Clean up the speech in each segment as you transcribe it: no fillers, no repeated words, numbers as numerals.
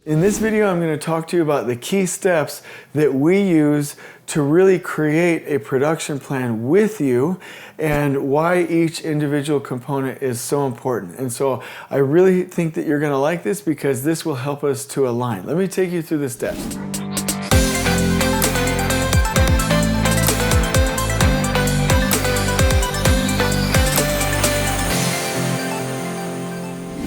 In this video, I'm going to talk to you about the key steps that we use to really create a production plan with you and why each individual component is so important. And so I really think that you're going to like this because this will help us to align. Let me take you through the steps.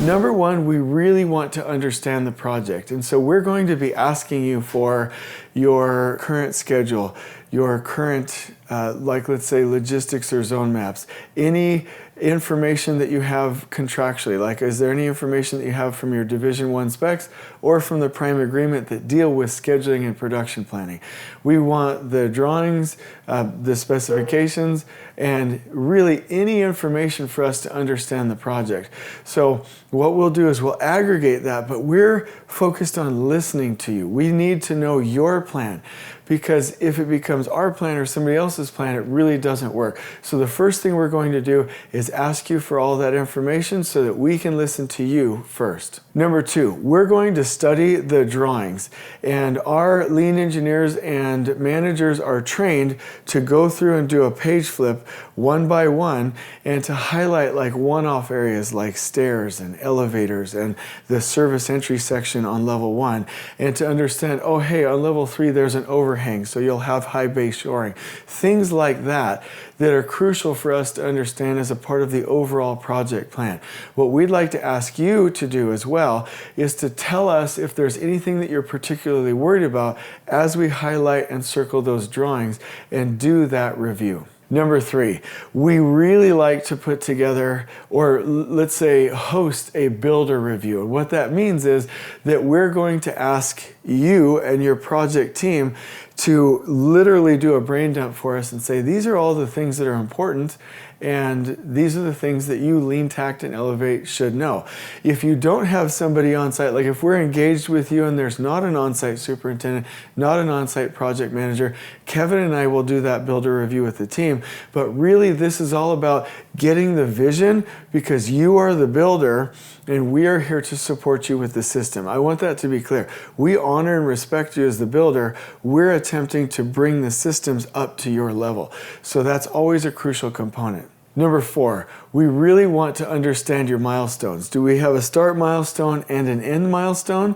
Number one, we really want to understand the project. And so we're going to be asking you for your current schedule, your current, let's say logistics or zone maps, any information that you have contractually, like is there any information that you have from your Division 1 specs or from the prime agreement that deal with scheduling and production planning. We want the drawings, the specifications, and really any information for us to understand the project. So what we'll do is we'll aggregate that, but we're focused on listening to you. We need to know your plan, because if it becomes our plan or somebody else's plan, it really doesn't work. So the first thing we're going to do is ask you for all that information so that we can listen to you first. Number two, we're going to study the drawings, and our lean engineers and managers are trained to go through and do a page flip one by one and to highlight like one-off areas like stairs and elevators and the service entry section on level 1, and to understand, oh hey, on level 3 there's an overhang, so you'll have high base shoring. Things like that that are crucial for us to understand as a part of the overall project plan. What we'd like to ask you to do as well is to tell us if there's anything that you're particularly worried about as we highlight and circle those drawings and do that review. Number three, we really like to put together, or let's say host a builder review. And what that means is that we're going to ask you and your project team to literally do a brain dump for us and say, these are all the things that are important, and these are the things that you LeanTakt and Elevate should know. If you don't have somebody on site, like if we're engaged with you and there's not an on-site superintendent, not an on-site project manager, Kevin and I will do that builder review with the team. But really this is all about getting the vision, because you are the builder and we are here to support you with the system. I want that to be clear. We honor and respect you as the builder. We're attempting to bring the systems up to your level. So that's always a crucial component. Number four, we really want to understand your milestones. Do we have a start milestone and an end milestone?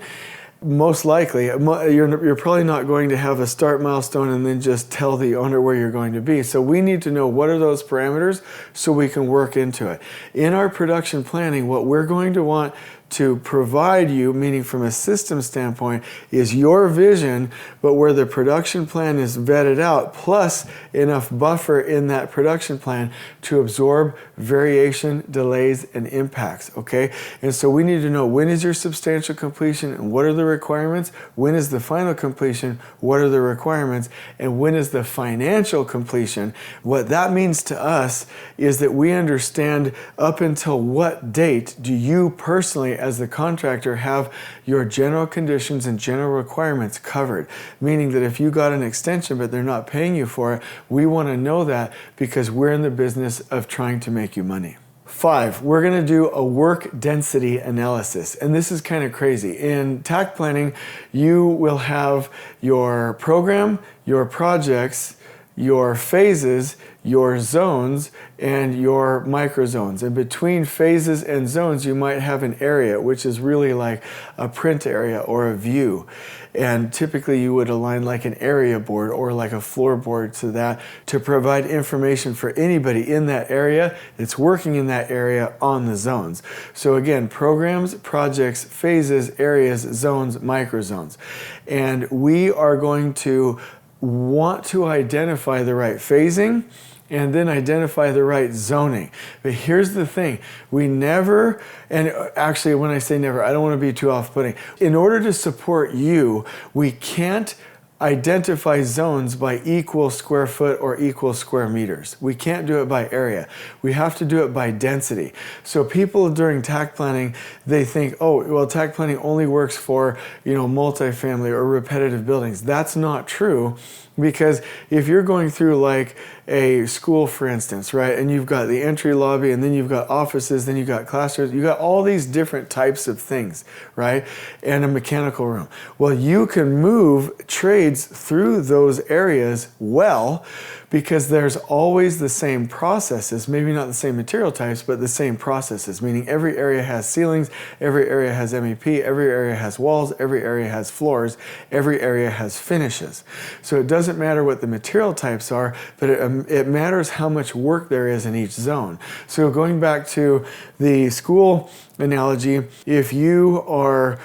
Most likely, you're probably not going to have a start milestone and then just tell the owner where you're going to be. So we need to know what are those parameters so we can work into it. In our production planning, what we're going to want to provide you, meaning from a system standpoint, is your vision, but where the production plan is vetted out, plus enough buffer in that production plan to absorb variation, delays, and impacts, okay? And so we need to know, when is your substantial completion and what are the requirements? When is the final completion? What are the requirements? And when is the financial completion? What that means to us is that we understand up until what date do you personally as the contractor have your general conditions and general requirements covered. Meaning that if you got an extension but they're not paying you for it, we want to know that because we're in the business of trying to make you money. 5, we're going to do a work density analysis. And this is kind of crazy. In takt planning, you will have your program, your projects, your phases, your zones, and your micro zones. And between phases and zones, you might have an area, which is really like a print area or a view. And typically you would align like an area board or like a floorboard to that to provide information for anybody in that area that's working in that area on the zones. So again, programs, projects, phases, areas, zones, micro zones. And we are going to want to identify the right phasing and then identify the right zoning. But here's the thing, we never, and actually when I say never, I don't want to be too off-putting. In order to support you, we can't identify zones by equal square foot or equal square meters. We can't do it by area. We have to do it by density. So people during takt planning, they think, oh, well, takt planning only works for, multifamily or repetitive buildings. That's not true. Because if you're going through like a school, for instance, right, and you've got the entry lobby, and then you've got offices, then you've got classrooms, you've got all these different types of things, right, and a mechanical room. Well, you can move trades through those areas well, because there's always the same processes, maybe not the same material types, but the same processes, meaning every area has ceilings, every area has MEP, every area has walls, every area has floors, every area has finishes. So it doesn't matter what the material types are, but it matters how much work there is in each zone. So going back to the school analogy, if you are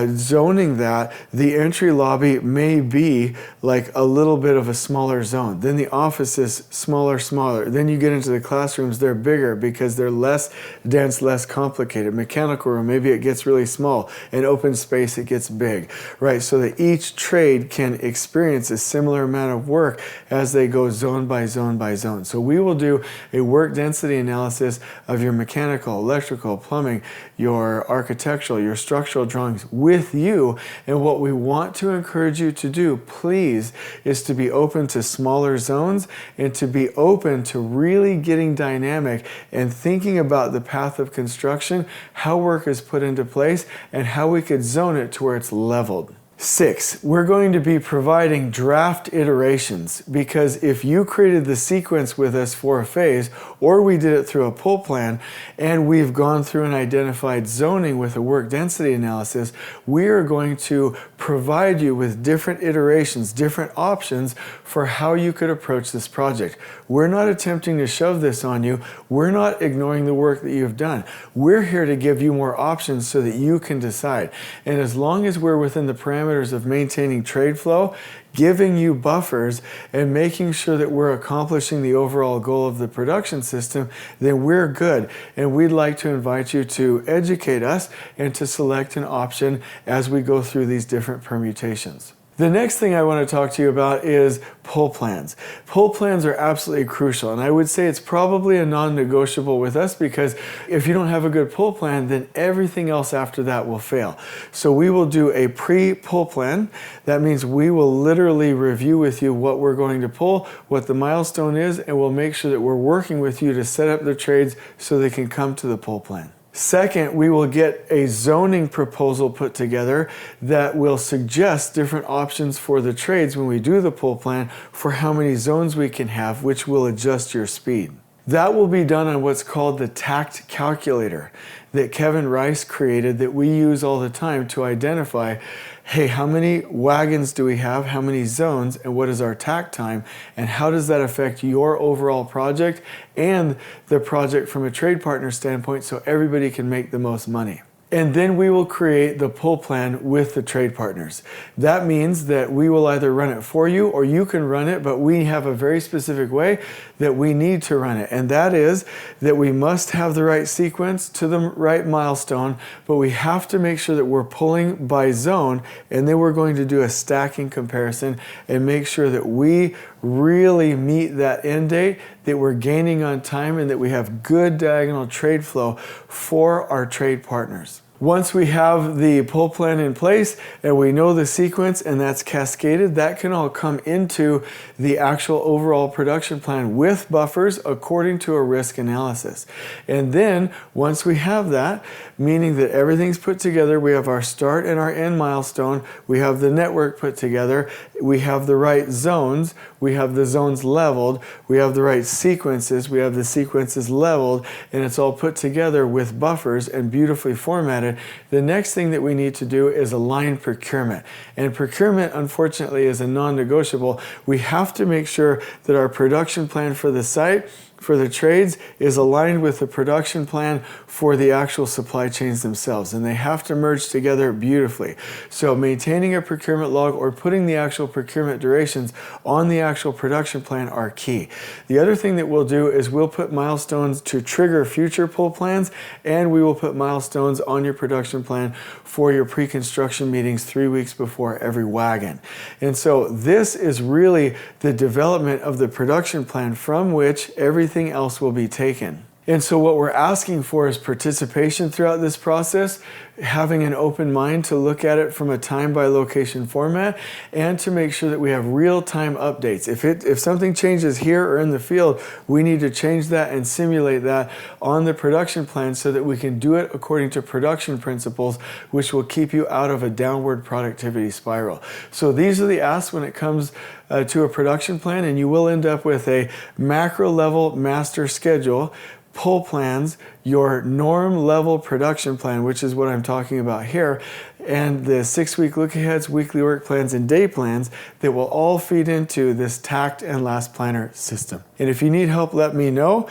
zoning that, the entry lobby may be like a little bit of a smaller zone. Then the office is smaller. Then you get into the classrooms, they're bigger because they're less dense, less complicated. Mechanical room, maybe it gets really small. In open space, it gets big, right? So that each trade can experience a similar amount of work as they go zone by zone by zone. So we will do a work density analysis of your mechanical, electrical, plumbing, your architectural, your structural drawings with you. And what we want to encourage you to do, please, is to be open to smaller zones and to be open to really getting dynamic and thinking about the path of construction, how work is put into place, and how we could zone it to where it's leveled. 6, we're going to be providing draft iterations, because if you created the sequence with us for a phase, or we did it through a pull plan, and we've gone through and identified zoning with a work density analysis, we are going to provide you with different iterations, different options for how you could approach this project. We're not attempting to shove this on you. We're not ignoring the work that you've done. We're here to give you more options so that you can decide. And as long as we're within the parameters of maintaining trade flow, giving you buffers, and making sure that we're accomplishing the overall goal of the production system, then we're good. And we'd like to invite you to educate us and to select an option as we go through these different permutations. The next thing I want to talk to you about is pull plans. Pull plans are absolutely crucial, and I would say it's probably a non-negotiable with us, because if you don't have a good pull plan, then everything else after that will fail. So we will do a pre-pull plan. That means we will literally review with you what we're going to pull, what the milestone is, and we'll make sure that we're working with you to set up the trades so they can come to the pull plan. Second, we will get a zoning proposal put together that will suggest different options for the trades when we do the pull plan for how many zones we can have, which will adjust your speed. That will be done on what's called the takt calculator that Kevin Rice created, that we use all the time to identify, hey, how many wagons do we have, how many zones, and what is our takt time, and how does that affect your overall project and the project from a trade partner standpoint, so everybody can make the most money. And then we will create the pull plan with the trade partners. That means that we will either run it for you, or you can run it, but we have a very specific way that we need to run it. And that is that we must have the right sequence to the right milestone, but we have to make sure that we're pulling by zone, and then we're going to do a stacking comparison and make sure that we really meet that end date, that we're gaining on time, and that we have good diagonal trade flow for our trade partners. Once we have the pull plan in place and we know the sequence and that's cascaded, that can all come into the actual overall production plan with buffers according to a risk analysis. And then once we have that, meaning that everything's put together, we have our start and our end milestone, we have the network put together, we have the right zones, we have the zones leveled, we have the right sequences, we have the sequences leveled, and it's all put together with buffers and beautifully formatted. The next thing that we need to do is align procurement. And procurement, unfortunately, is a non-negotiable. We have to make sure that our production plan for the site, for the trades, is aligned with the production plan for the actual supply chains themselves, and they have to merge together beautifully. So maintaining a procurement log or putting the actual procurement durations on the actual production plan are key. The other thing that we'll do is we'll put milestones to trigger future pull plans, and we will put milestones on your production plan for your pre-construction meetings 3 weeks before every wagon. And so this is really the development of the production plan from which everything else will be taken. And so what we're asking for is participation throughout this process, having an open mind to look at it from a time by location format, and to make sure that we have real-time updates. If something changes here or in the field, we need to change that and simulate that on the production plan so that we can do it according to production principles, which will keep you out of a downward productivity spiral. So these are the asks when it comes to a production plan, and you will end up with a macro level master schedule, pull plans, your norm level production plan, which is what I'm talking about here, and the 6-week look aheads, weekly work plans, and day plans that will all feed into this Takt and Last Planner system. And if you need help, let me know.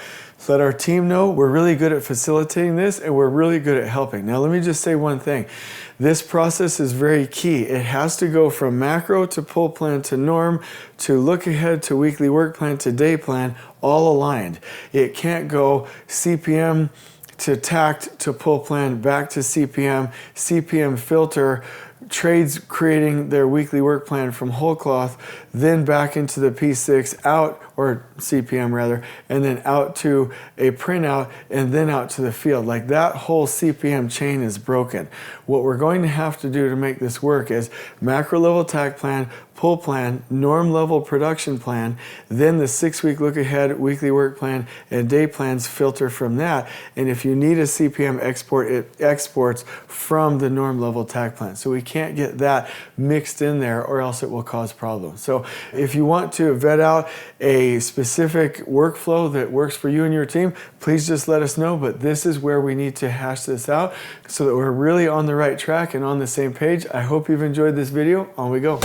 Let our team know. We're really good at facilitating this, and we're really good at helping. Now, let me just say one thing. This process is very key. It has to go from macro to pull plan to norm to look ahead to weekly work plan to day plan, all aligned. It can't go CPM to Takt to pull plan back to CPM, CPM filter, trades creating their weekly work plan from whole cloth, then back into the P6, out, or CPM rather, and then out to a printout, and then out to the field. Like, that whole CPM chain is broken. What we're going to have to do to make this work is macro level takt plan, pull plan, norm level production plan, then the 6-week look ahead, weekly work plan, and day plans filter from that. And if you need a CPM export, it exports from the norm level takt plan. So we can't get that mixed in there, or else it will cause problems. So if you want to vet out a specific workflow that works for you and your team, please just let us know. But this is where we need to hash this out so that we're really on the right track and on the same page. I hope you've enjoyed this video. On we go.